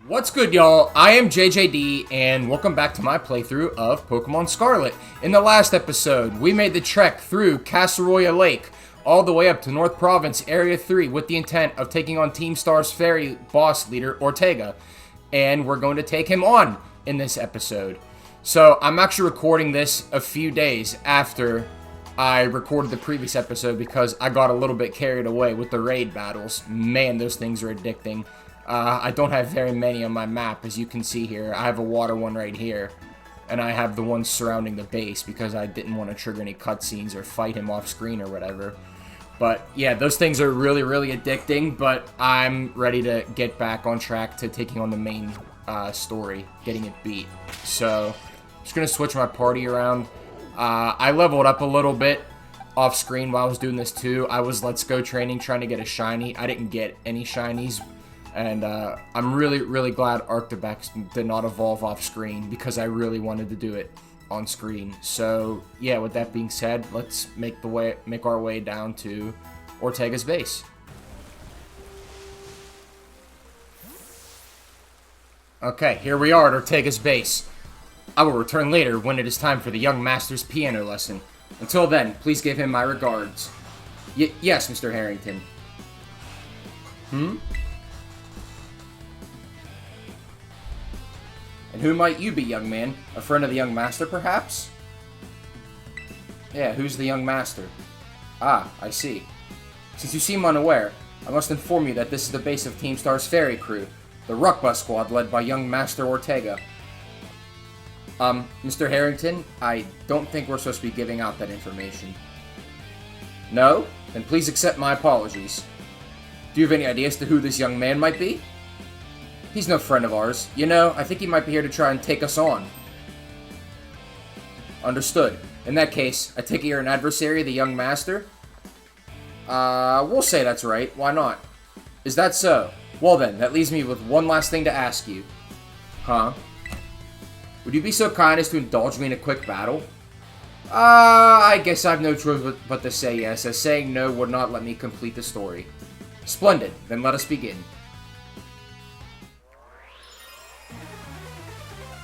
What's good, y'all? I am JJD, and welcome back to my playthrough of Pokemon Scarlet. In the last episode, we made the trek through Casseroya Lake, all the way up to North Province, Area 3, with the intent of taking on Team Star's Fairy boss leader, Ortega. And we're going to take him on in this episode. So, I'm actually recording this a few days after I recorded the previous episode because I got a little bit carried away with the raid battles. Man, those things are addicting. I don't have very many on my map, as you can see here. I have a water one right here, and I have the one surrounding the base because I didn't want to trigger any cutscenes or fight him off screen or whatever. But yeah, those things are really, really addicting, but I'm ready to get back on track to taking on the main story, getting it beat. So, I'm just going to switch my party around. I leveled up a little bit off screen while I was doing this too. I was Let's Go training, trying to get a shiny. I didn't get any shinies. And I'm really, really glad Arctibex did not evolve off screen because I really wanted to do it on screen. So yeah, with that being said, let's make our way down to Ortega's base. Okay, here we are at Ortega's base. I will return later when it is time for the young master's piano lesson. Until then, please give him my regards. Yes, Mr. Harrington. And who might you be, young man? A friend of the young master, perhaps? Yeah, who's the young master? Ah, I see. Since you seem unaware, I must inform you that this is the base of Team Star's Fairy crew, the Ruck Bus Squad led by young Master Ortega. Mr. Harrington, I don't think we're supposed to be giving out that information. No? Then please accept my apologies. Do you have any idea as to who this young man might be? He's no friend of ours. You know, I think he might be here to try and take us on. Understood. In that case, I take it you're an adversary of the young master? We'll say that's right. Why not? Is that so? Well then, that leaves me with one last thing to ask you. Huh? Would you be so kind as to indulge me in a quick battle? I guess I've no choice but to say yes, as saying no would not let me complete the story. Splendid. Then let us begin.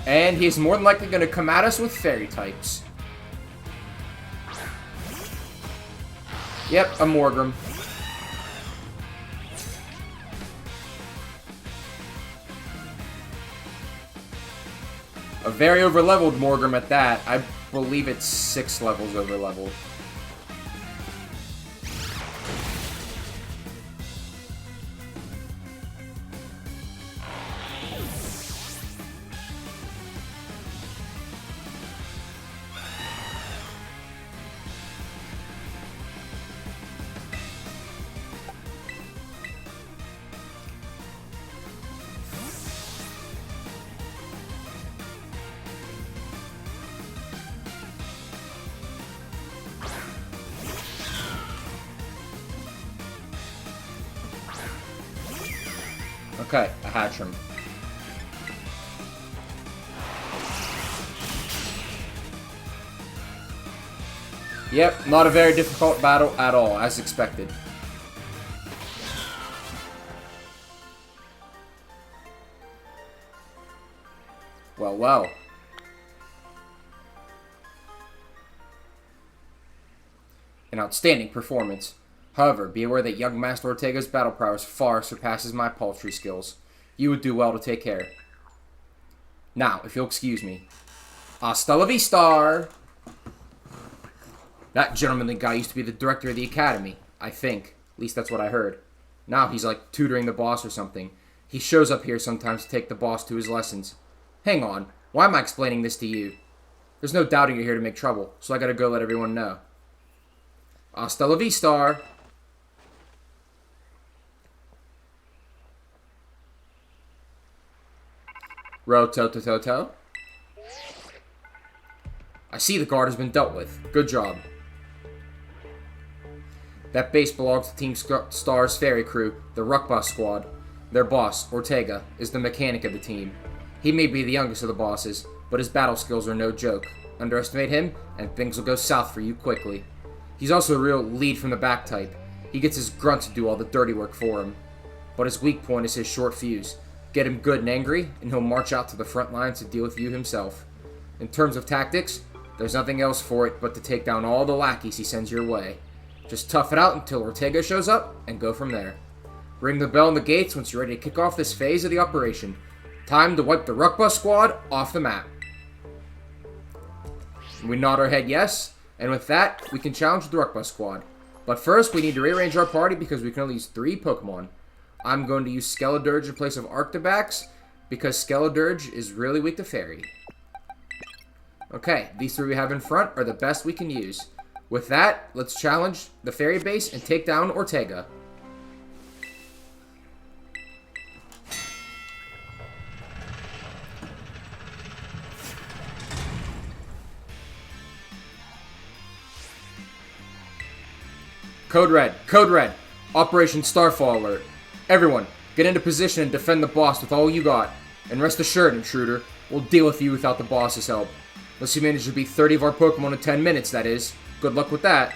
And he's more than likely going to come at us with fairy types. Yep, a Morgrem. A very overleveled Morgrem at that. I believe it's 6 levels overleveled. Okay, a Hatchram. Yep, not a very difficult battle at all, as expected. Well, well. An outstanding performance. However, be aware that young Master Ortega's battle prowess far surpasses my paltry skills. You would do well to take care. Now, if you'll excuse me. Hasta la vista! That gentlemanly guy used to be the director of the academy, I think. At least that's what I heard. Now he's like tutoring the boss or something. He shows up here sometimes to take the boss to his lessons. Hang on, why am I explaining this to you? There's no doubting you're here to make trouble, so I gotta go let everyone know. Hasta la vista! Rototototo. I see the guard has been dealt with. Good job. That base belongs to Team Star's Fairy crew, the Ruck Bus Squad. Their boss, Ortega, is the mechanic of the team. He may be the youngest of the bosses, but his battle skills are no joke. Underestimate him, and things will go south for you quickly. He's also a real lead from the back type. He gets his grunt to do all the dirty work for him. But his weak point is his short fuse. Get him good and angry, and he'll march out to the front lines to deal with you himself. In terms of tactics, there's nothing else for it but to take down all the lackeys he sends your way. Just tough it out until Ortega shows up, and go from there. Ring the bell on the gates once you're ready to kick off this phase of the operation. Time to wipe the Ruck Bus squad off the map. We nod our head yes, and with that, we can challenge the Ruck Bus squad. But first, we need to rearrange our party because we can only use 3 Pokemon. I'm going to use Skeledirge in place of Arctobax because Skeledirge is really weak to Fairy. Okay, these 3 we have in front are the best we can use. With that, let's challenge the Fairy base and take down Ortega. Code Red, Operation Starfall Alert. Everyone, get into position and defend the boss with all you got. And rest assured, intruder, we'll deal with you without the boss's help. Unless you manage to beat 30 of our Pokemon in 10 minutes, that is. Good luck with that.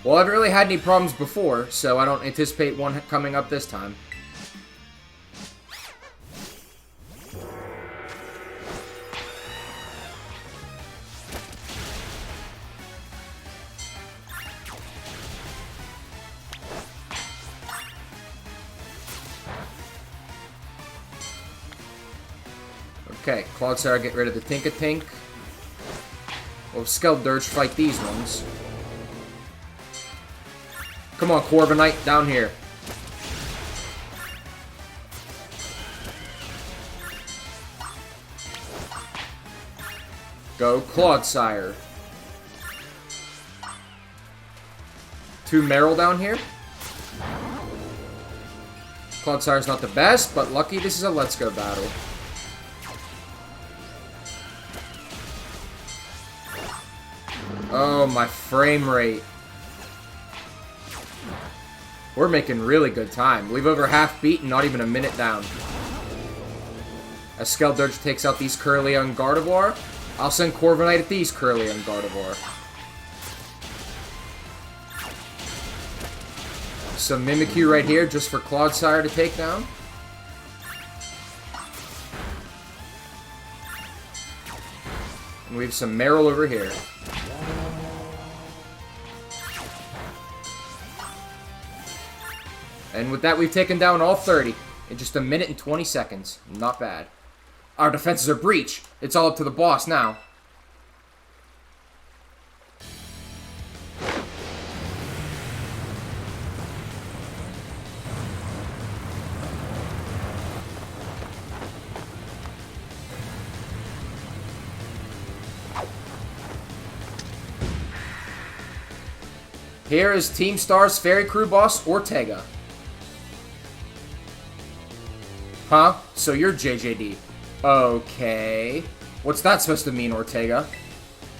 Well, I haven't really had any problems before, so I don't anticipate one coming up this time. Okay, Clodsire, get rid of the Tink-a-Tink. We'll Skeledirge fight these ones. Come on, Corviknight, down here. Go, Clodsire. 2 Meryl down here. Clodsire's not the best, but lucky this is a Let's Go battle. Oh, my frame rate. We're making really good time. We've over half beat and not even a minute down. As Skeledirge takes out these Kirlia and Gardevoir, I'll send Corviknight at these Kirlia and Gardevoir. Some Mimikyu right here just for Clodsire to take down. And we have some Meryl over here. And with that, we've taken down all 30 in just a minute and 20 seconds. Not bad. Our defenses are breached. It's all up to the boss now. Here is Team Star's Fairy Crew boss, Ortega. Huh? So you're JJD. Okay. What's that supposed to mean, Ortega?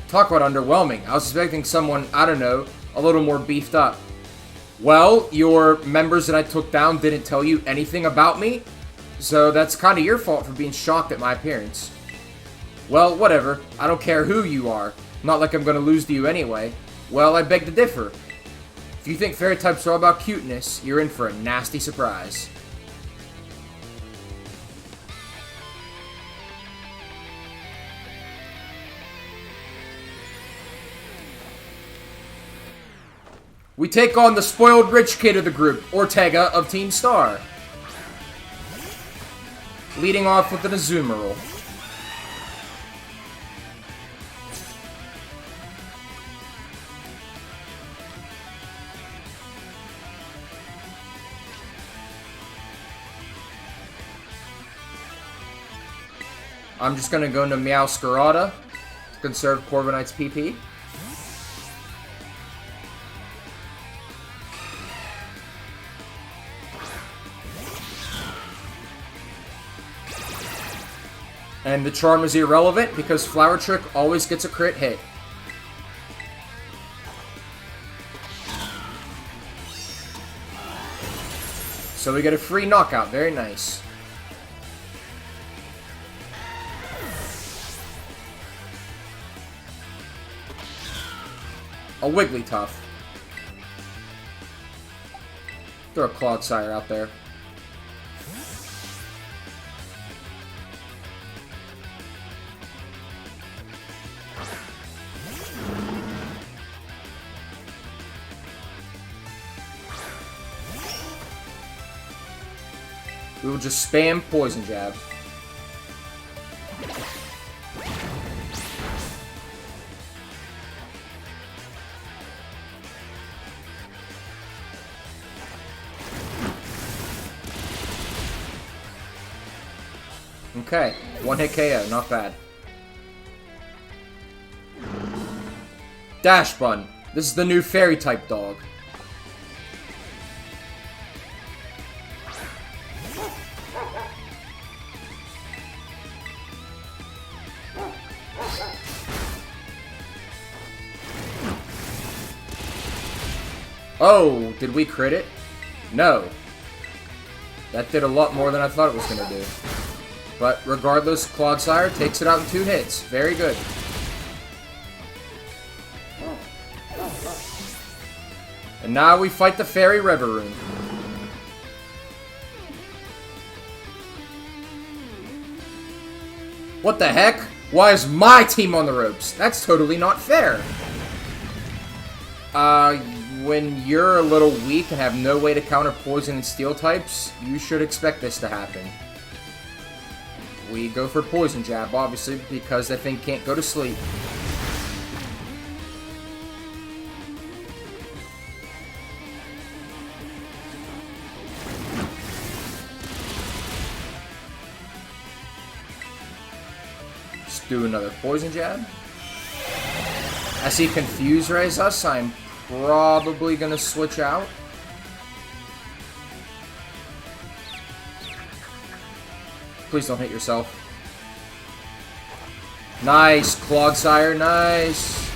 Talk about underwhelming. I was expecting someone, I don't know, a little more beefed up. Well, your members that I took down didn't tell you anything about me, so that's kind of your fault for being shocked at my appearance. Well, whatever. I don't care who you are. Not like I'm going to lose to you anyway. Well, I beg to differ. If you think fairy types are all about cuteness, you're in for a nasty surprise. We take on the spoiled rich kid of the group, Ortega of Team Star. Leading off with an Azumarill. I'm just going to go into Meowscarada to conserve Corviknight's PP. And the charm is irrelevant because Flower Trick always gets a crit hit. So we get a free knockout. Very nice. A Wigglytuff. Throw a Clodsire out there. We will just spam Poison Jab. Okay, one hit KO, not bad. Dash Bun. This is the new fairy type dog. Oh, did we crit it? No. That did a lot more than I thought it was going to do. But regardless, Clodsire takes it out in 2 hits. Very good. And now we fight the Fairy Reverie. What the heck? Why is my team on the ropes? That's totally not fair. When you're a little weak and have no way to counter poison and steel types, you should expect this to happen. We go for Poison Jab, obviously, because that thing can't go to sleep. Just do another Poison Jab. As he Confuse Rays us, I'm probably going to switch out. Please don't hit yourself. Nice, Clodsire, nice.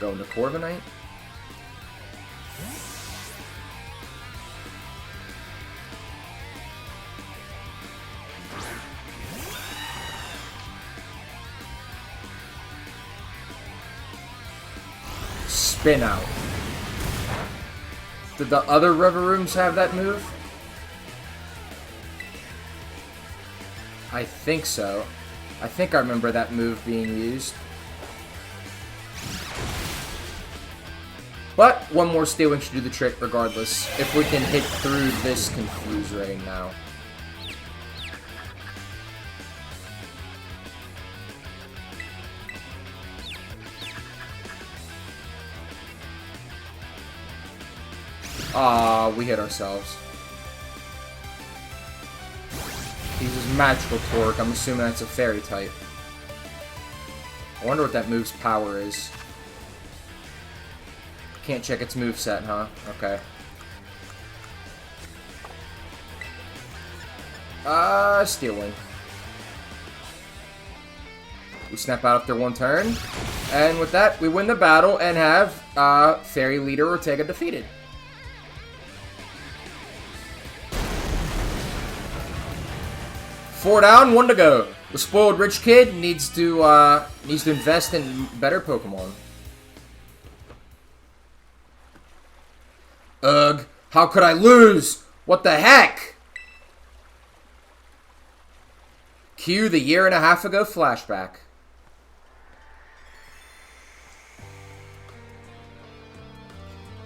Going to Corviknight. Spin out. Did the other Reverooms have that move? I think so. I think I remember that move being used. But one more Steel Wing should do the trick regardless, if we can hit through this Confuse Ray now. Ah, we hit ourselves. He uses Magical Torque. I'm assuming that's a Fairy type. I wonder what that move's power is. Can't check its moveset, huh? Okay. Steel Wing. We snap out after 1 turn. And with that, we win the battle and have Fairy Leader Ortega defeated. Four down, 1 to go. The spoiled rich kid needs to invest in better Pokemon. Ugh, how could I lose? What the heck? Cue the 1.5 year ago flashback.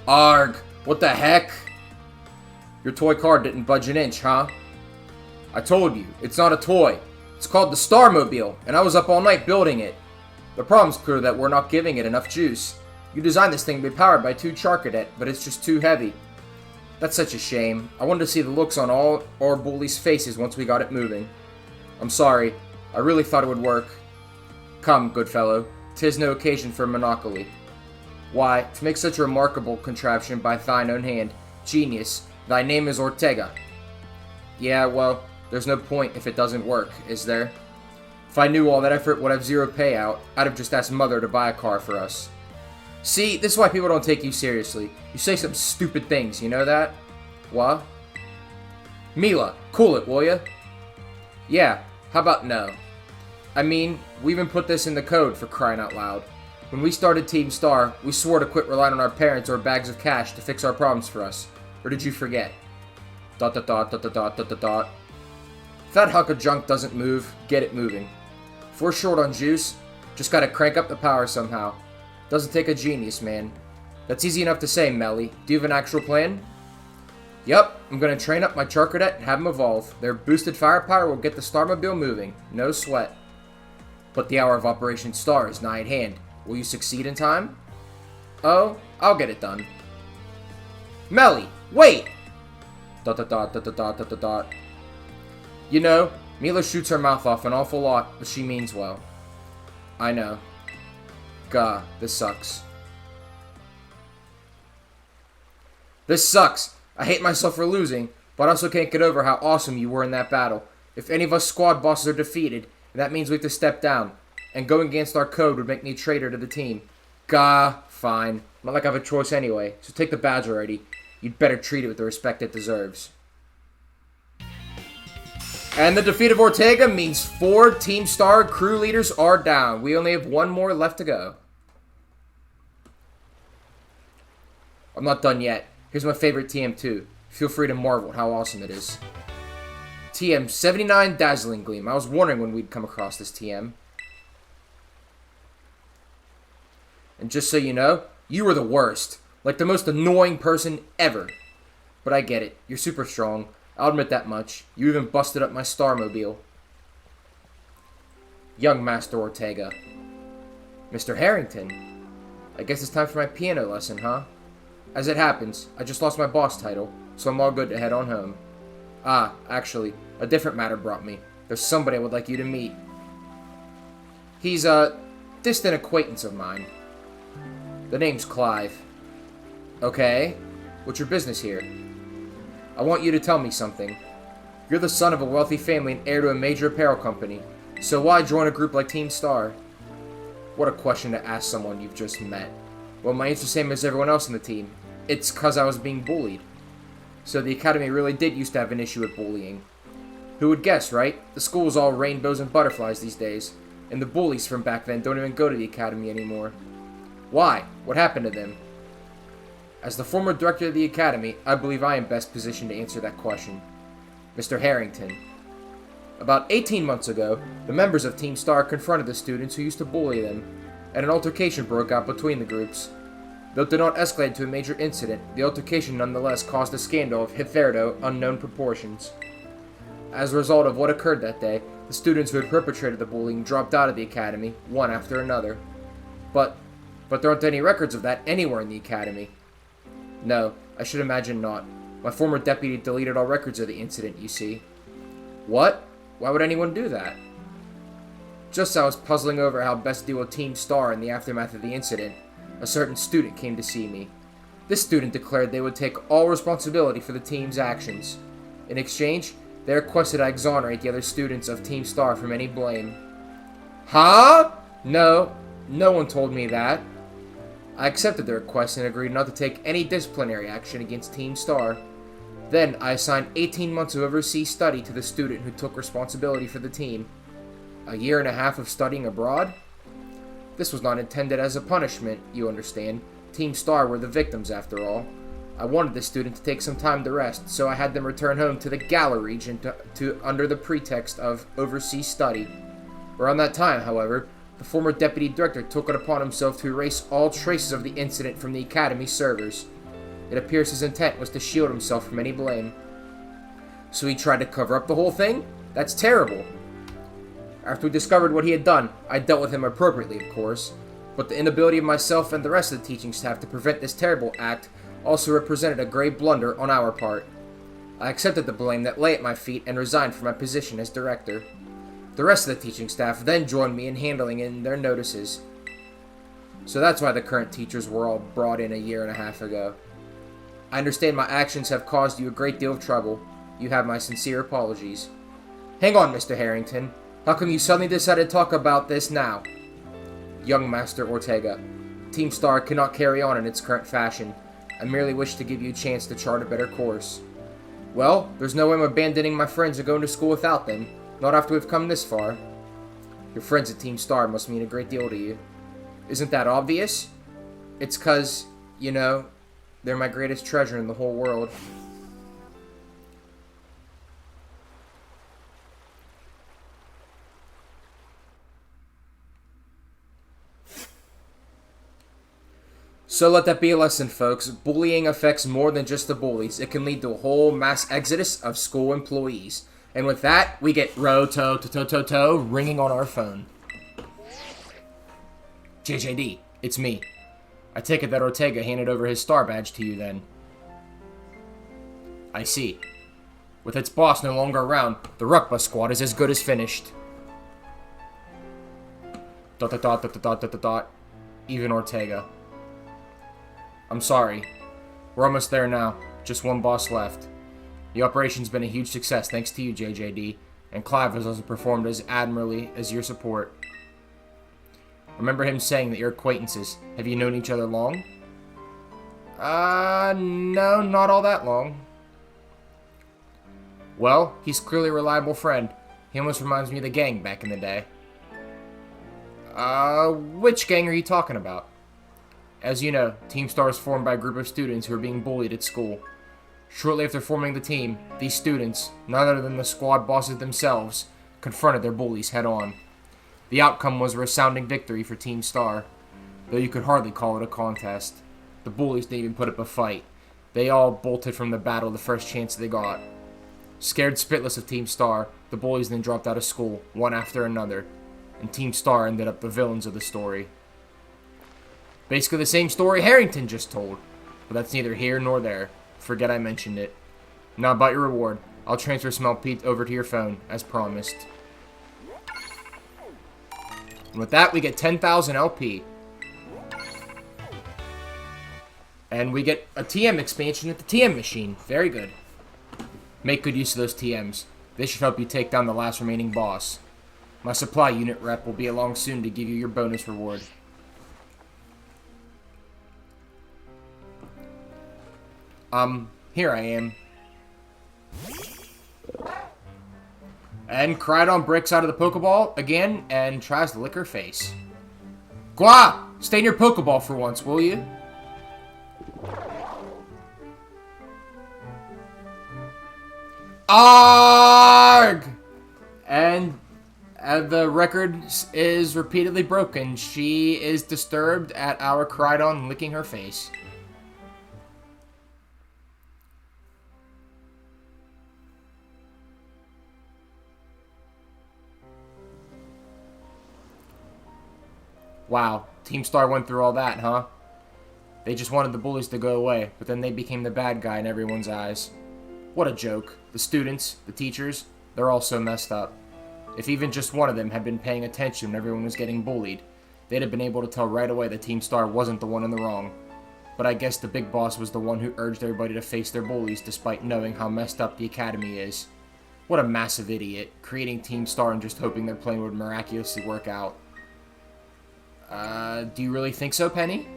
Arg, what the heck? Your toy card didn't budge an inch, huh? I told you, it's not a toy. It's called the Starmobile, and I was up all night building it. The problem's clear that we're not giving it enough juice. You designed this thing to be powered by 2 Charcadet, but it's just too heavy. That's such a shame. I wanted to see the looks on all our bullies' faces once we got it moving. I'm sorry. I really thought it would work. Come, good fellow. 'Tis no occasion for monopoly. Why, to make such a remarkable contraption by thine own hand, genius, thy name is Ortega. Yeah, well, there's no point if it doesn't work, is there? If I knew all that effort would have 0 payout, I'd have just asked Mother to buy a car for us. See, this is why people don't take you seriously. You say some stupid things, you know that? What? Mila, cool it, will ya? Yeah, how about no? I mean, we even put this in the code, for crying out loud. When we started Team Star, we swore to quit relying on our parents or bags of cash to fix our problems for us. Or did you forget? ... If that hunk of junk doesn't move, get it moving. If we're short on juice, just gotta crank up the power somehow. Doesn't take a genius, man. That's easy enough to say, Melly. Do you have an actual plan? Yep, I'm gonna train up my Charcadet and have them evolve. Their boosted firepower will get the Starmobile moving. No sweat. But the hour of Operation Star is nigh at hand. Will you succeed in time? Oh, I'll get it done. Melly, wait! Dot dot dot dot dot dot dot dot dot. You know, Mila shoots her mouth off an awful lot, but she means well. I know. Gah, this sucks. This sucks. I hate myself for losing, but I also can't get over how awesome you were in that battle. If any of us squad bosses are defeated, that means we have to step down. And going against our code would make me a traitor to the team. Gah, fine. Not like I have a choice anyway, so take the badge already. You'd better treat it with the respect it deserves. And the defeat of Ortega means 4 Team Star crew leaders are down. We only have 1 more left to go. I'm not done yet. Here's my favorite TM2. Feel free to marvel at how awesome it is. TM 79 Dazzling Gleam. I was wondering when we'd come across this TM. And just so you know, you were the worst. Like the most annoying person ever. But I get it. You're super strong. I'll admit that much. You even busted up my Starmobile. Young Master Ortega. Mr. Harrington. I guess it's time for my piano lesson, huh? As it happens, I just lost my boss title, so I'm all good to head on home. Ah, actually, a different matter brought me. There's somebody I would like you to meet. He's a distant acquaintance of mine. The name's Clive. Okay, what's your business here? I want you to tell me something. You're the son of a wealthy family and heir to a major apparel company, so why join a group like Team Star? What a question to ask someone you've just met. Well, my answer's the same as everyone else in the team. It's 'cause I was being bullied. So the academy really did used to have an issue with bullying. Who would guess, right? The school's all rainbows and butterflies these days, and the bullies from back then don't even go to the academy anymore. Why? What happened to them? As the former director of the academy, I believe I am best positioned to answer that question. Mr. Harrington. About 18 months ago, the members of Team Star confronted the students who used to bully them, and an altercation broke out between the groups. Though it did not escalate to a major incident, the altercation nonetheless caused a scandal of hitherto unknown proportions. As a result of what occurred that day, the students who had perpetrated the bullying dropped out of the academy, one after another. But there aren't any records of that anywhere in the academy. No, I should imagine not. My former deputy deleted all records of the incident, you see. What? Why would anyone do that? Just as I was puzzling over how best to deal with Team Star in the aftermath of the incident, a certain student came to see me. This student declared they would take all responsibility for the team's actions. In exchange, they requested I exonerate the other students of Team Star from any blame. Huh? No one told me that. I accepted the request and agreed not to take any disciplinary action against Team Star. Then I assigned 18 months of overseas study to the student who took responsibility for the team. A year and a half of studying abroad? This was not intended as a punishment, you understand. Team Star were the victims, after all. I wanted the student to take some time to rest, so I had them return home to the Gala region under the pretext of overseas study. Around that time, however, the former deputy director took it upon himself to erase all traces of the incident from the academy servers. It appears his intent was to shield himself from any blame. So he tried to cover up the whole thing? That's terrible. After we discovered what he had done, I dealt with him appropriately, of course, but the inability of myself and the rest of the teaching staff to prevent this terrible act also represented a grave blunder on our part. I accepted the blame that lay at my feet and resigned from my position as director. The rest of the teaching staff then joined me in handling in their notices. So that's why the current teachers were all brought in a year and a half ago. I understand my actions have caused you a great deal of trouble. You have my sincere apologies. Hang on, Mr. Harrington. How come you suddenly decided to talk about this now? Young Master Ortega. Team Star cannot carry on in its current fashion. I merely wish to give you a chance to chart a better course. Well, there's no way I'm abandoning my friends and going to school without them. Not after we've come this far. Your friends at Team Star must mean a great deal to you. Isn't that obvious? It's 'cause, you know, they're my greatest treasure in the whole world. So let that be a lesson, folks. Bullying affects more than just the bullies. It can lead to a whole mass exodus of school employees. And with that, we get Ro-to-to-to-to ringing on our phone. JJD, it's me. I take it that Ortega handed over his star badge to you then. I see. With its boss no longer around, the Ruck Bus squad is as good as finished. ... Even Ortega. I'm sorry. We're almost there now. Just one boss left. The operation's been a huge success thanks to you, JJD, and Clive has also performed as admirably as your support. Remember him saying that you're acquaintances. Have you known each other long? No, not all that long. Well, he's clearly a reliable friend. He almost reminds me of the gang back in the day. Which gang are you talking about? As you know, Team Star is formed by a group of students who are being bullied at school. Shortly after forming the team, these students, none other than the squad bosses themselves, confronted their bullies head-on. The outcome was a resounding victory for Team Star, though you could hardly call it a contest. The bullies didn't even put up a fight. They all bolted from the battle the first chance they got. Scared spitless of Team Star, the bullies then dropped out of school, one after another, and Team Star ended up the villains of the story. Basically the same story Harrington just told, but that's neither here nor there. Forget I mentioned it. Now about your reward. I'll transfer some LP over to your phone, as promised. And with that, we get 10,000 LP. And we get a TM expansion at the TM machine. Very good. Make good use of those TMs. They should help you take down the last remaining boss. My supply unit rep will be along soon to give you your bonus reward. Here I am. And Crydon breaks out of the Pokeball again and tries to lick her face. Gwa! Stay in your Pokeball for once, will you? ARG! And the record is repeatedly broken. She is disturbed at our Crydon licking her face. Wow, Team Star went through all that, huh? They just wanted the bullies to go away, but then they became the bad guy in everyone's eyes. What a joke. The students, the teachers, they're all so messed up. If even just one of them had been paying attention when everyone was getting bullied, they'd have been able to tell right away that Team Star wasn't the one in the wrong. But I guess the big boss was the one who urged everybody to face their bullies despite knowing how messed up the academy is. What a massive idiot, creating Team Star and just hoping their plan would miraculously work out. Do you really think so, Penny?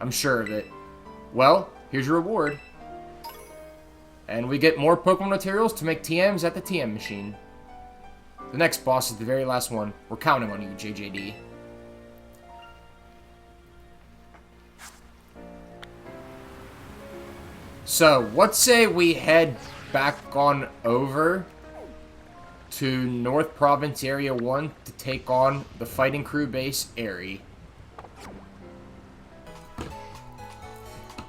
I'm sure of it. Well, here's your reward. And we get more Pokemon materials to make TMs at the TM machine. The next boss is the very last one. We're counting on you, JJD. So, let's say we head back on over to North Province Area 1 to take on the Fighting Crew Base, Airy.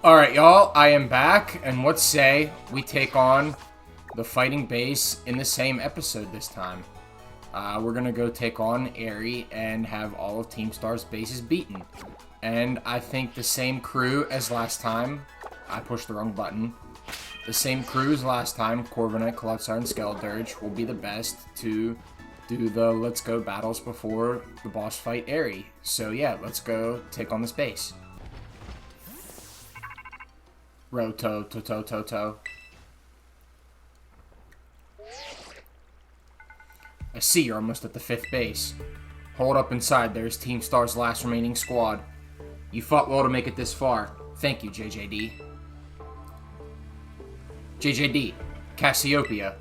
Alright, y'all, I am back, and let's say we take on the Fighting Base in the same episode this time. We're gonna go take on Airy and have all of Team Star's bases beaten. And I think the same crew as last time. I pushed the wrong button. The same crew as last time, Corviknight, Colossar, and Skeledirge, will be the best to do the Let's Go battles before the boss fight Airy. So yeah, let's go take on this base. Ro-to-to-to-to-to. I see you're almost at the 5th base. Hold up inside, there's Team Star's last remaining squad. You fought well to make it this far. Thank you, JJD. JJD, Cassiopeia.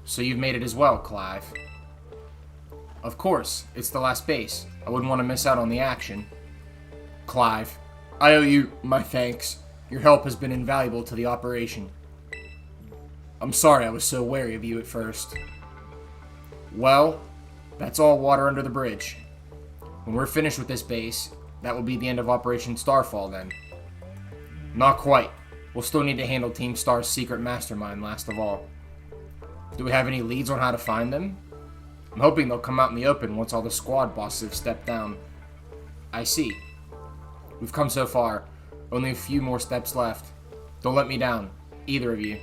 So you've made it as well, Clive. Of course, it's the last base. I wouldn't want to miss out on the action. Clive, I owe you my thanks. Your help has been invaluable to the operation. I'm sorry I was so wary of you at first. Well, that's all water under the bridge. When we're finished with this base, That will be the end of Operation Starfall then. Not quite. We'll still need to handle Team Star's secret mastermind last of all. Do we have any leads on how to find them? I'm hoping they'll come out in the open once all the squad bosses have stepped down. I see. We've come so far. Only a few more steps left. Don't let me down, either of you.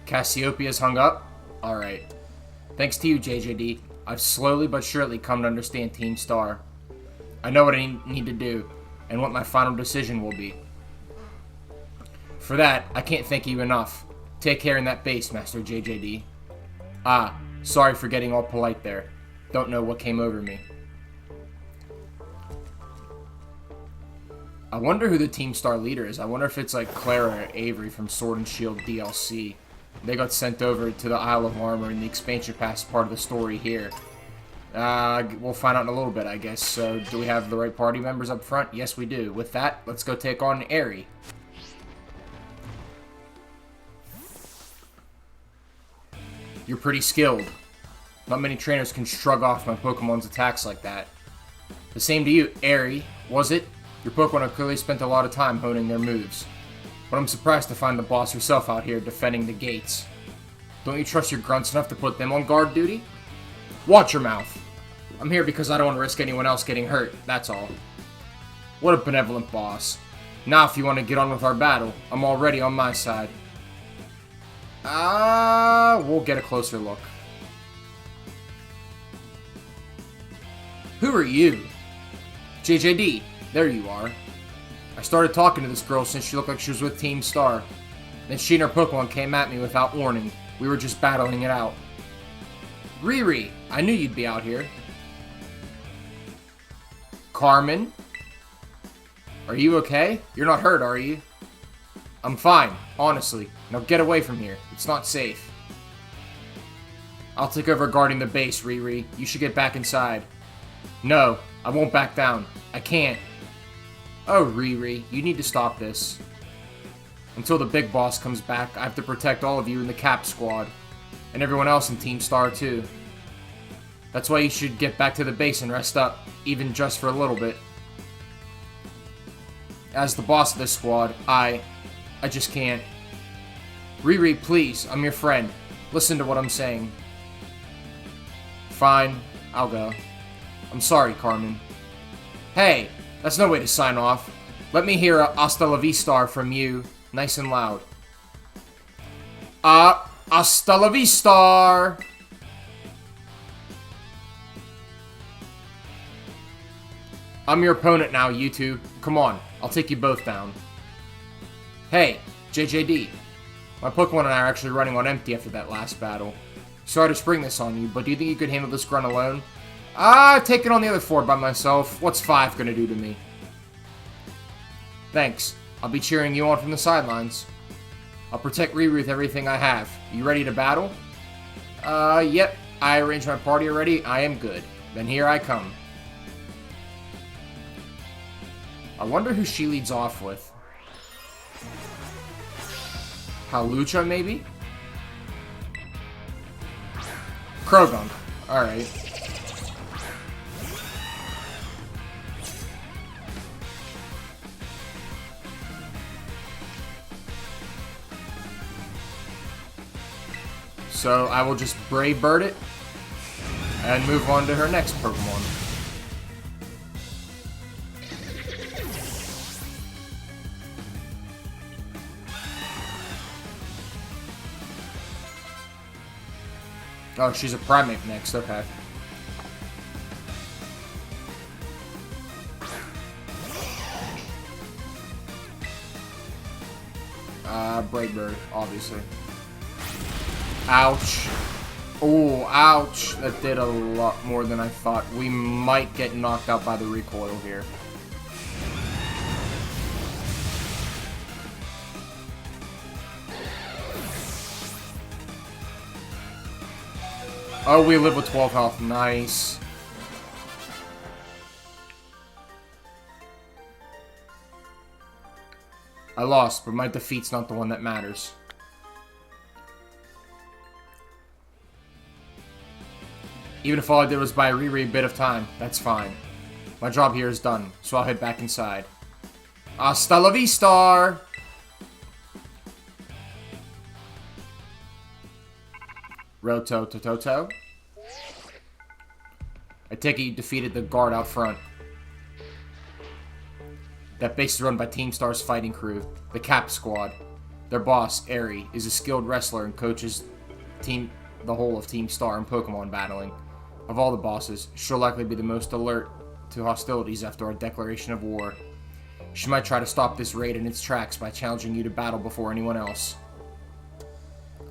Cassiopeia's hung up? Alright. Thanks to you, JJD, I've slowly but surely come to understand Team Star. I know what I need to do, and what my final decision will be. For that, I can't thank you enough. Take care in that base, Master JJD. Ah, sorry for getting all polite there. Don't know what came over me. I wonder who the Team Star leader is. I wonder if it's like Clara or Avery from Sword and Shield DLC. They got sent over to the Isle of Armor in the expansion pass part of the story here. We'll find out in a little bit, I guess. So, do we have the right party members up front? Yes, we do. With that, let's go take on Aerie. You're pretty skilled. Not many trainers can shrug off my Pokemon's attacks like that. The same to you, Aerie. Was it? Your Pokemon have clearly spent a lot of time honing their moves. But I'm surprised to find the boss herself out here defending the gates. Don't you trust your grunts enough to put them on guard duty? Watch your mouth. I'm here because I don't want to risk anyone else getting hurt, that's all. What a benevolent boss. Now if you want to get on with our battle, I'm already on my side. We'll get a closer look. Who are you? JJD, there you are. I started talking to this girl since she looked like she was with Team Star. Then she and her Pokemon came at me without warning. We were just battling it out. Riri, I knew you'd be out here. Carmen? Are you okay? You're not hurt, are you? I'm fine, honestly. Now get away from here. It's not safe. I'll take over guarding the base, Riri. You should get back inside. No, I won't back down. I can't. Oh, Riri, you need to stop this. Until the big boss comes back, I have to protect all of you in the Cap Squad. And everyone else in Team Star, too. That's why you should get back to the base and rest up, even just for a little bit. As the boss of this squad, I just can't. Riri, please, I'm your friend. Listen to what I'm saying. Fine, I'll go. I'm sorry, Carmen. Hey, that's no way to sign off. Let me hear a hasta la vista from you, nice and loud. Hasta la vista! I'm your opponent now, you two. Come on, I'll take you both down. Hey, JJD. My Pokemon and I are actually running on empty after that last battle. Sorry to spring this on you, but do you think you could handle this grunt alone? I've taken on the other 4 by myself. What's 5 gonna do to me? Thanks. I'll be cheering you on from the sidelines. I'll protect Riri with everything I have. You ready to battle? Yep. I arranged my party already. I am good. Then here I come. I wonder who she leads off with. Hawlucha, maybe? Croagunk. Alright. So I will just Brave Bird it and move on to her next Pokemon. Oh, she's a Primate next, okay. Brave Bird, obviously. Ouch. Oh, ouch. That did a lot more than I thought. We might get knocked out by the recoil here. Oh, we live with 12 health. Nice. I lost, but my defeat's not the one that matters. Even if all I did was buy Riri a bit of time, that's fine. My job here is done, so I'll head back inside. Hasta la vista! Roto-to-to-to. I take it you defeated the guard out front. That base is run by Team Star's fighting crew, the Cap Squad. Their boss, Aerie, is a skilled wrestler and coaches the whole of Team Star in Pokemon battling. Of all the bosses, she'll likely be the most alert to hostilities after our declaration of war. She might try to stop this raid in its tracks by challenging you to battle before anyone else.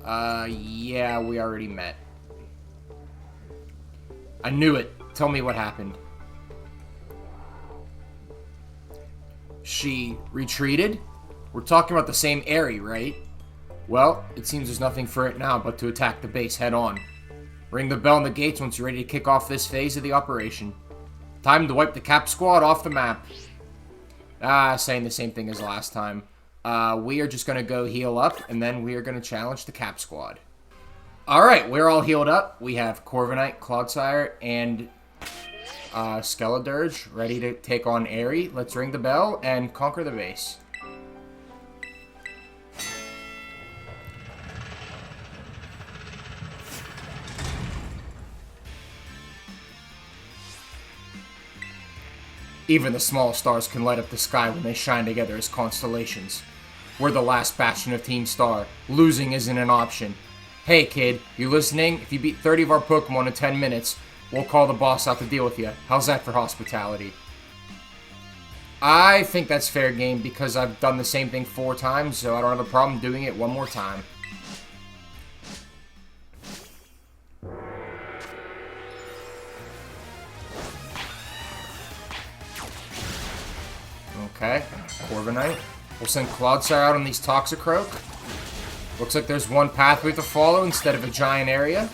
Yeah, we already met. I knew it. Tell me what happened. She retreated? We're talking about the same Aerie, right? Well, it seems there's nothing for it now but to attack the base head on. Ring the bell on the gates once you're ready to kick off this phase of the operation. Time to wipe the Cap Squad off the map. Saying the same thing as last time. We are just going to go heal up, and then we are going to challenge the Cap Squad. Alright, we're all healed up. We have Corviknight, Clodsire, and Skeledirge ready to take on Aerie. Let's ring the bell and conquer the base. Even the small stars can light up the sky when they shine together as constellations. We're the last bastion of Team Star. Losing isn't an option. Hey kid, you listening? If you beat 30 of our Pokemon in 10 minutes, we'll call the boss out to deal with you. How's that for hospitality? I think that's fair game because I've done the same thing 4 times, so I don't have a problem doing it one more time. Okay, Corviknight. We'll send Clodsire out on these Toxicroak. Looks like there's one pathway to follow instead of a giant area.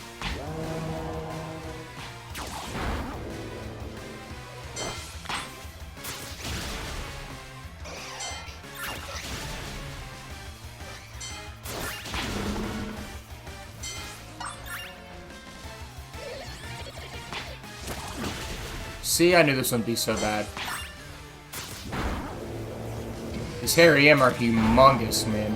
See, I knew this wouldn't be so bad. These Harry M are humongous, man.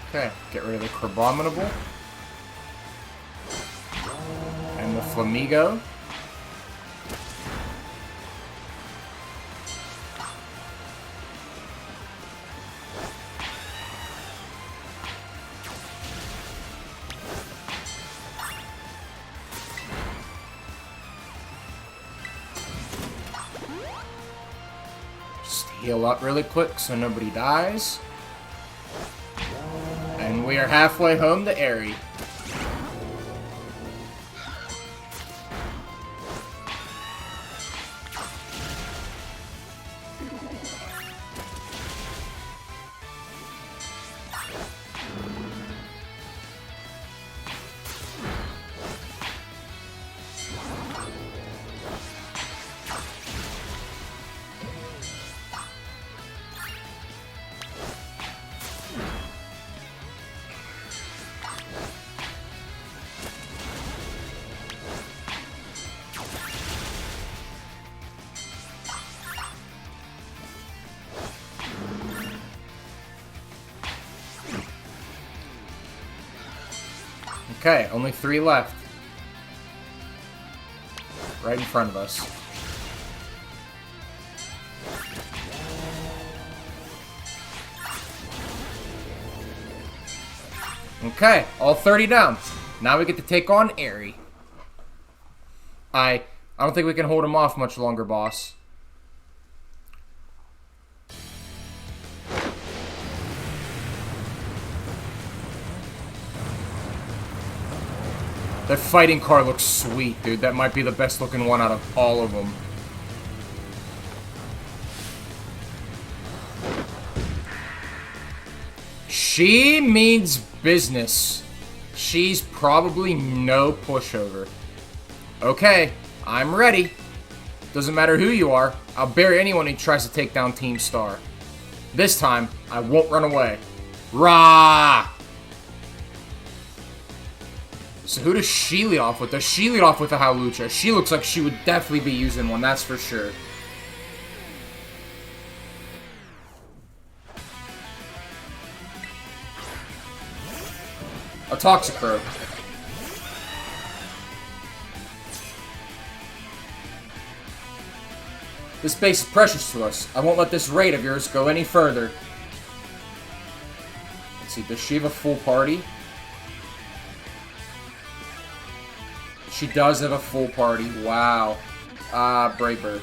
Okay, get rid of the Crabominable. And the Flamigo. Heal up really quick so nobody dies. And we are halfway home to Aerie. Okay, only 3 left. Right in front of us. Okay, all 30 down. Now we get to take on Aerie. I don't think we can hold him off much longer, boss. That fighting car looks sweet, dude. That might be the best looking one out of all of them. She means business. She's probably no pushover. Okay, I'm ready. Doesn't matter who you are, I'll bury anyone who tries to take down Team Star. This time, I won't run away. Rah! So who does she lead off with? Does she lead off with a Hawlucha? She looks like she would definitely be using one, that's for sure. A Toxicroak. This base is precious to us. I won't let this raid of yours go any further. Let's see, does she have a full party? She does have a full party. Wow. Brave Bird.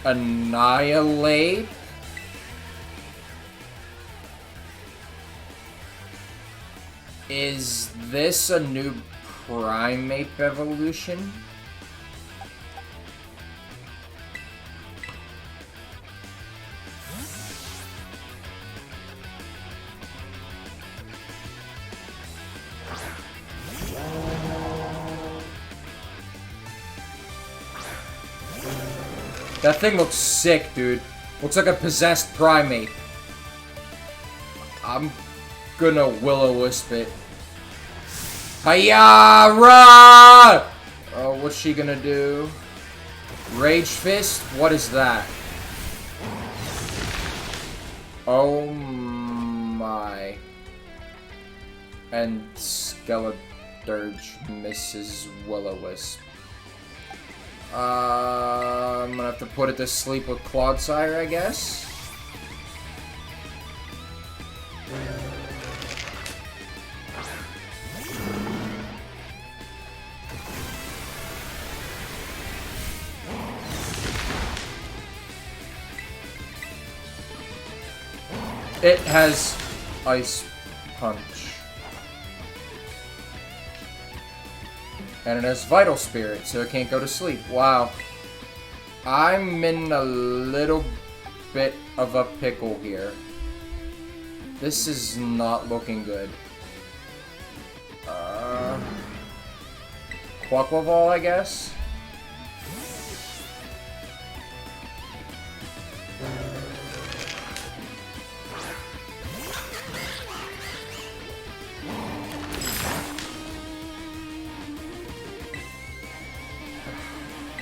Annihilate. Is this a new Primeape evolution? That thing looks sick, dude. Looks like a possessed Primeape. I'm gonna Will-O-Wisp it. Hi-ya-ra! Oh, what's she gonna do? Rage Fist? What is that? Oh my. And Skeledirge misses Will-O-Wisp. I'm gonna have to put it to sleep with Clodsire, I guess. It has Ice Punch. And it has Vital Spirit, so it can't go to sleep. Wow. I'm in a little bit of a pickle here. This is not looking good. Quaquaval, I guess?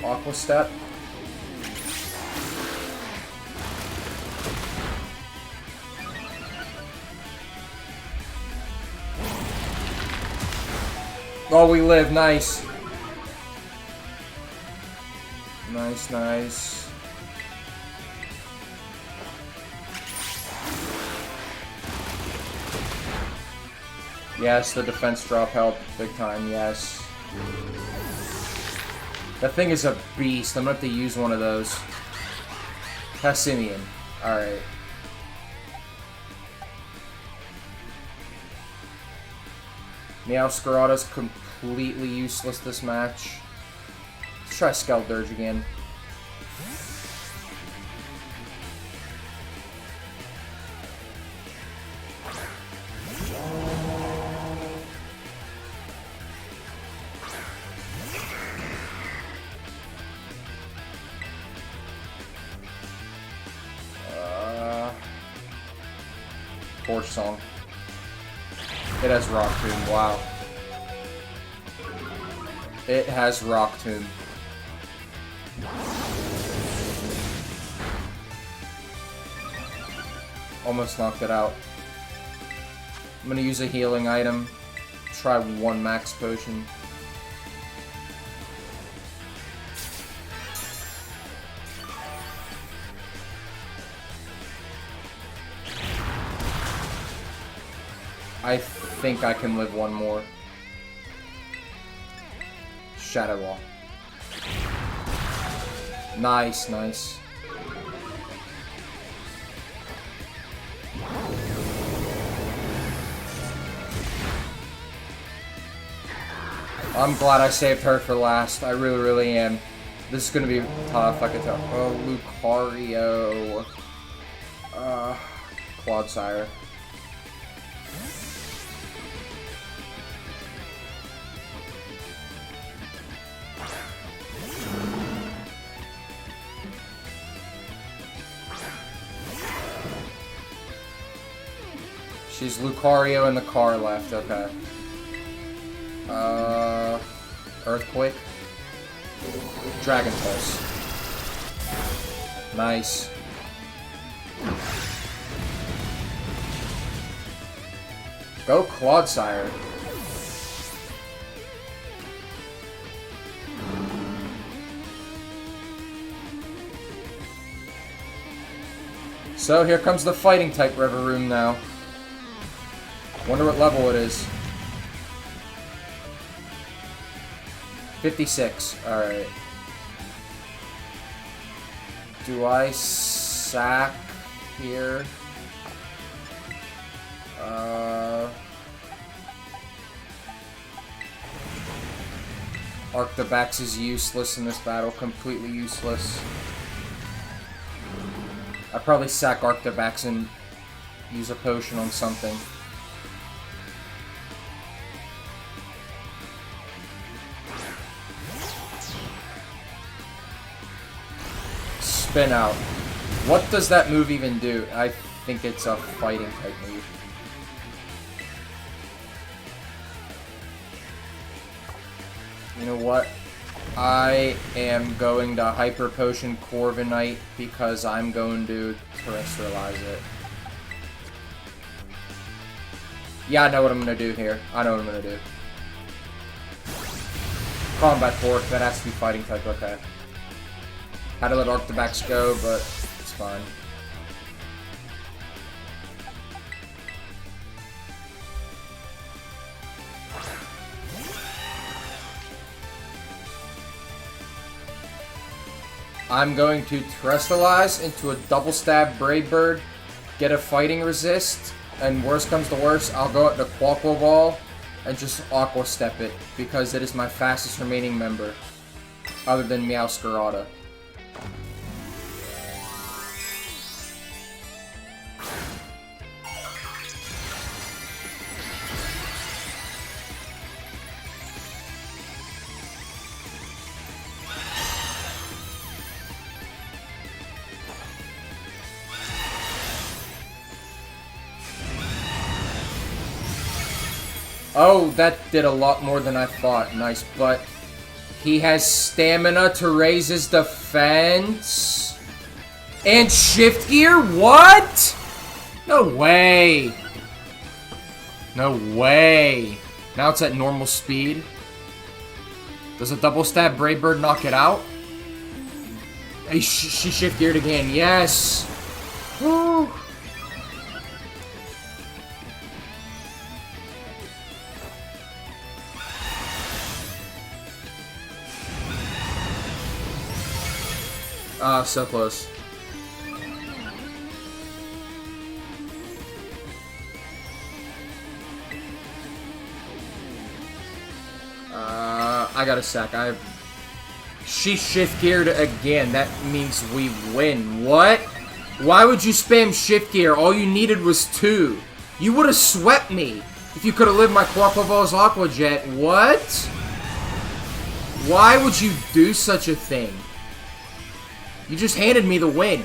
Aqua Step. Oh, we live. Nice. Nice, nice. Yes, the defense drop helped big time, yes. That thing is a beast. I'm gonna have to use one of those. Passimian. Alright. Meowscarada's completely useless this match. Let's try Skeledirge again. Torch Song. It has Rock Tomb, wow. It has Rock Tomb. Almost knocked it out. I'm gonna use a healing item. Try one max potion. I think I can live one more. Shadow Wall. Nice, nice. I'm glad I saved her for last. I really, really am. This is gonna be tough, I can tell. Oh, Lucario. Clodsire. She's Lucario and the car left, okay. Earthquake. Dragon Pulse. Nice. Go Clodsire. So here comes the fighting type Rivaroom now. Wonder what level it is. 56. Alright. Do I sack here? Arctobax is useless in this battle. Completely useless. I'd probably sack Arctobax and use a potion on something. Spin out. What does that move even do? I think it's a fighting type move. You know what? I am going to Hyper Potion Corviknight because I'm going to Terrestrialize it. Yeah, I know what I'm going to do here. I know what I'm going to do. Combat Torque, that has to be fighting type, okay. Had to let Arctobax go, but it's fine. I'm going to Terrestrialize into a double stab Brave Bird, get a fighting resist, and worst comes to worst, I'll go at the Quaquaval Ball and just Aqua Step it, because it is my fastest remaining member, other than Meowscarada. Oh, that did a lot more than I thought. Nice, but he has stamina to raise his defense. And shift gear? What? No way. No way. Now it's at normal speed. Does a double stab Brave Bird knock it out? Hey, she shift geared again. Yes. Woo. Ah, so close. I got a sack. She shift geared again. That means we win. What? Why would you spam shift gear? All you needed was 2. You would have swept me if you could have lived my Quaquaval's Aqua Jet. What? Why would you do such a thing? You just handed me the win.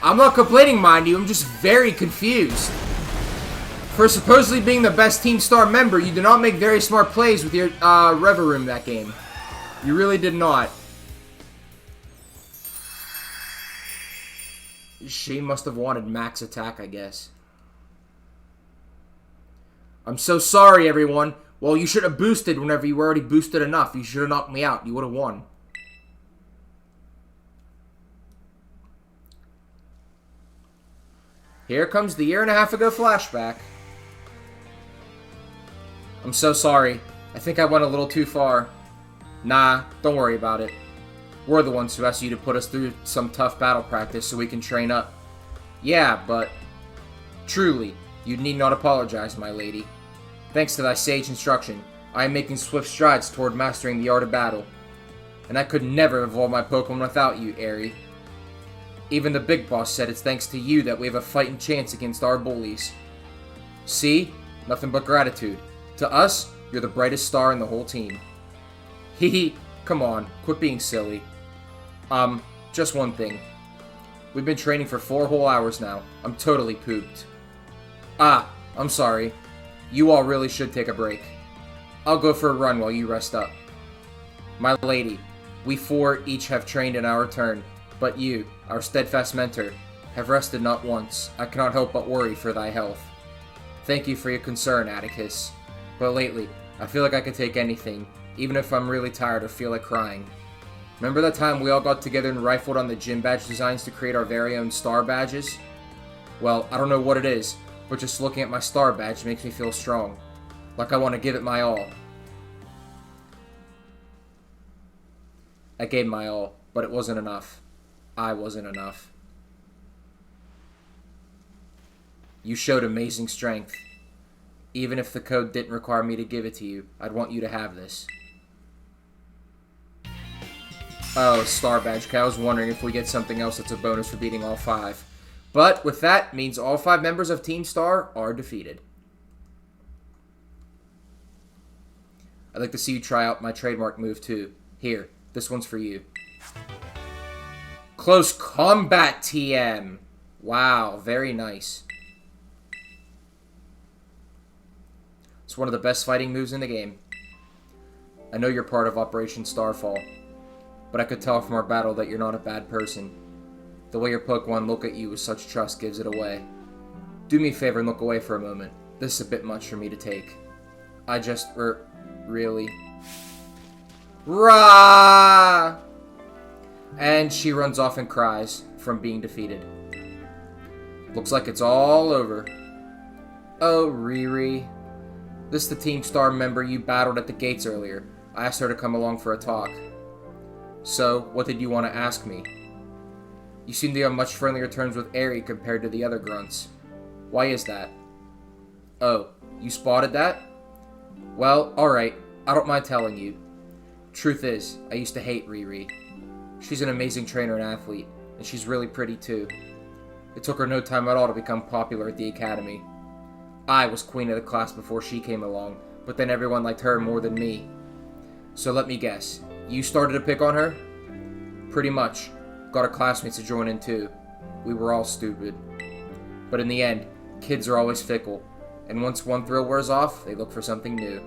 I'm not complaining, mind you. I'm just very confused. For supposedly being the best Team Star member, you did not make very smart plays with your Rivaroom that game. You really did not. She must have wanted max attack, I guess. I'm so sorry, everyone. Well, you should have boosted whenever you were already boosted enough. You should have knocked me out. You would have won. Here comes the 1.5 year ago flashback. I'm so sorry. I think I went a little too far. Nah, don't worry about it. We're the ones who asked you to put us through some tough battle practice so we can train up. Yeah, but truly, you need not apologize, my lady. Thanks to thy sage instruction, I am making swift strides toward mastering the art of battle. And I could never evolve my Pokemon without you, Aerie. Even the big boss said it's thanks to you that we have a fighting chance against our bullies. See? Nothing but gratitude. To us, you're the brightest star in the whole team. Hehe, come on, quit being silly. Just one thing. We've been training for 4 whole hours now. I'm totally pooped. I'm sorry. You all really should take a break. I'll go for a run while you rest up. My lady, we 4 each have trained in our turn, but you, our steadfast mentor, have rested not once. I cannot help but worry for thy health. Thank you for your concern, Atticus. But lately, I feel like I could take anything, even if I'm really tired or feel like crying. Remember that time we all got together and rifled on the gym badge designs to create our very own star badges? Well, I don't know what it is, but just looking at my star badge makes me feel strong. Like I want to give it my all. I gave my all, but it wasn't enough. I wasn't enough. You showed amazing strength. Even if the code didn't require me to give it to you, I'd want you to have this. Oh, Star Badge. Okay, I was wondering if we get something else that's a bonus for beating all 5. But with that, means all 5 members of Team Star are defeated. I'd like to see you try out my trademark move too. Here, this one's for you. Close Combat TM. Wow, very nice. It's one of the best fighting moves in the game. I know you're part of Operation Starfall, but I could tell from our battle that you're not a bad person. The way your Pokemon look at you with such trust gives it away. Do me a favor and look away for a moment. This is a bit much for me to take. I just, really? Rah! And she runs off and cries from being defeated. Looks like it's all over. Oh, Riri. This is the Team Star member you battled at the gates earlier. I asked her to come along for a talk. So, what did you want to ask me? You seem to be on much friendlier terms with Aerie compared to the other grunts. Why is that? Oh, you spotted that? Well, alright. I don't mind telling you. Truth is, I used to hate Riri. She's an amazing trainer and athlete, and she's really pretty too. It took her no time at all to become popular at the academy. I was queen of the class before she came along, but then everyone liked her more than me. So let me guess, you started to pick on her? Pretty much. Got her classmates to join in too. We were all stupid. But in the end, kids are always fickle, and once one thrill wears off, they look for something new.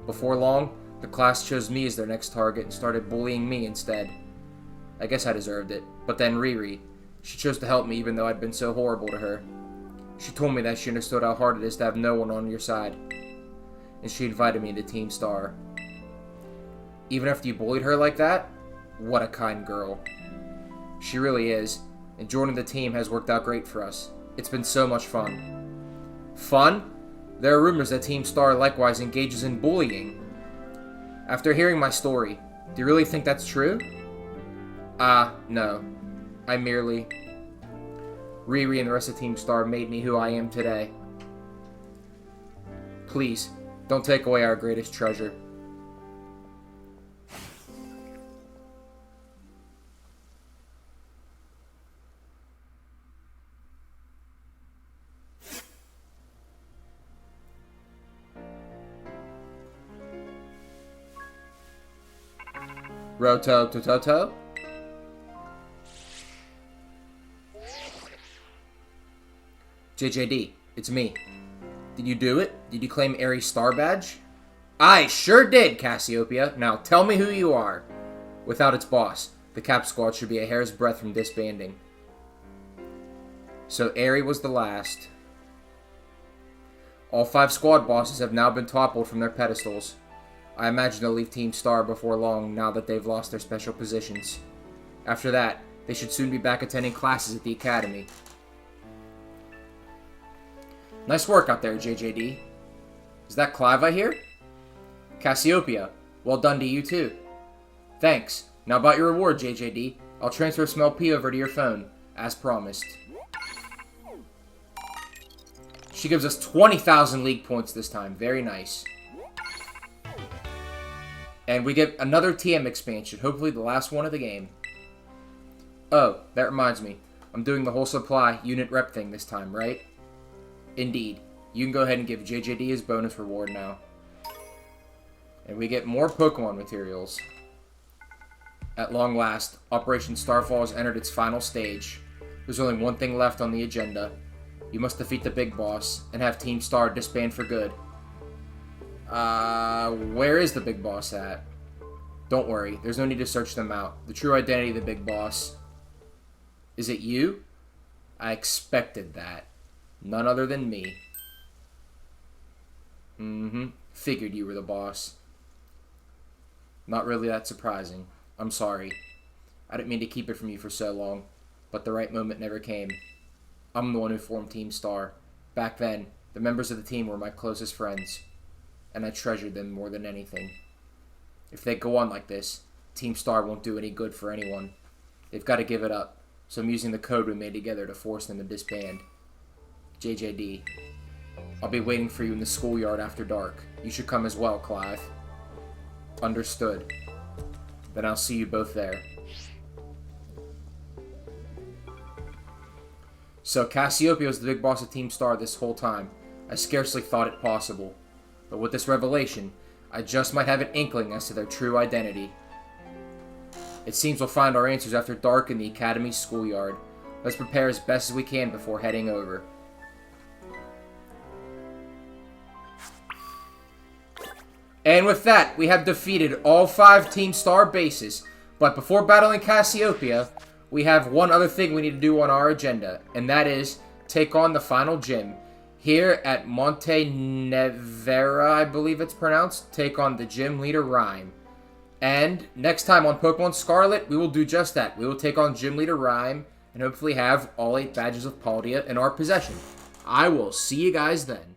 Before long, the class chose me as their next target and started bullying me instead. I guess I deserved it. But then Riri, she chose to help me even though I'd been so horrible to her. She told me that she understood how hard it is to have no one on your side. And she invited me into Team Star. Even after you bullied her like that? What a kind girl. She really is, and joining the team has worked out great for us. It's been so much fun. Fun? There are rumors that Team Star likewise engages in bullying. After hearing my story, do you really think that's true? No. I merely... Riri and the rest of Team Star made me who I am today. Please, don't take away our greatest treasure. Roto-to-to-to? JJD, it's me. Did you do it? Did you claim Aerie's star badge? I sure did, Cassiopeia. Now tell me who you are. Without its boss, the Cap Squad should be a hair's breadth from disbanding. So Aerie was the last. All 5 squad bosses have now been toppled from their pedestals. I imagine they'll leave Team Star before long now that they've lost their special positions. After that, they should soon be back attending classes at the academy. Nice work out there, JJD. Is that Clive I hear? Cassiopeia, well done to you too. Thanks. Now about your reward, JJD. I'll transfer Smell P over to your phone, as promised. She gives us 20,000 league points this time. Very nice. And we get another TM expansion, hopefully the last one of the game. Oh, that reminds me. I'm doing the whole supply unit rep thing this time, right? Indeed. You can go ahead and give JJD his bonus reward now. And we get more Pokemon materials. At long last, Operation Starfall has entered its final stage. There's only one thing left on the agenda. You must defeat the big boss and have Team Star disband for good. Where is the big boss at? Don't worry, there's no need to search them out. The true identity of the big boss. Is it you? I expected that. None other than me. Figured you were the boss. Not really that surprising. I'm sorry. I didn't mean to keep it from you for so long, but the right moment never came. I'm the one who formed Team Star. Back then, the members of the team were my closest friends, and I treasured them more than anything. If they go on like this, Team Star won't do any good for anyone. They've got to give it up, so I'm using the code we made together to force them to disband. JJD. I'll be waiting for you in the schoolyard after dark. You should come as well, Clive. Understood. Then I'll see you both there. So Cassiopeia was the big boss of Team Star this whole time. I scarcely thought it possible. But with this revelation, I just might have an inkling as to their true identity. It seems we'll find our answers after dark in the Academy's schoolyard. Let's prepare as best as we can before heading over. And with that, we have defeated all 5 Team Star bases. But before battling Cassiopeia, we have one other thing we need to do on our agenda. And that is take on the final gym. Here at Monte Nevera, I believe it's pronounced, take on the gym leader Rhyme. And next time on Pokemon Scarlet, we will do just that. We will take on gym leader Rhyme and hopefully have all 8 badges of Paldea in our possession. I will see you guys then.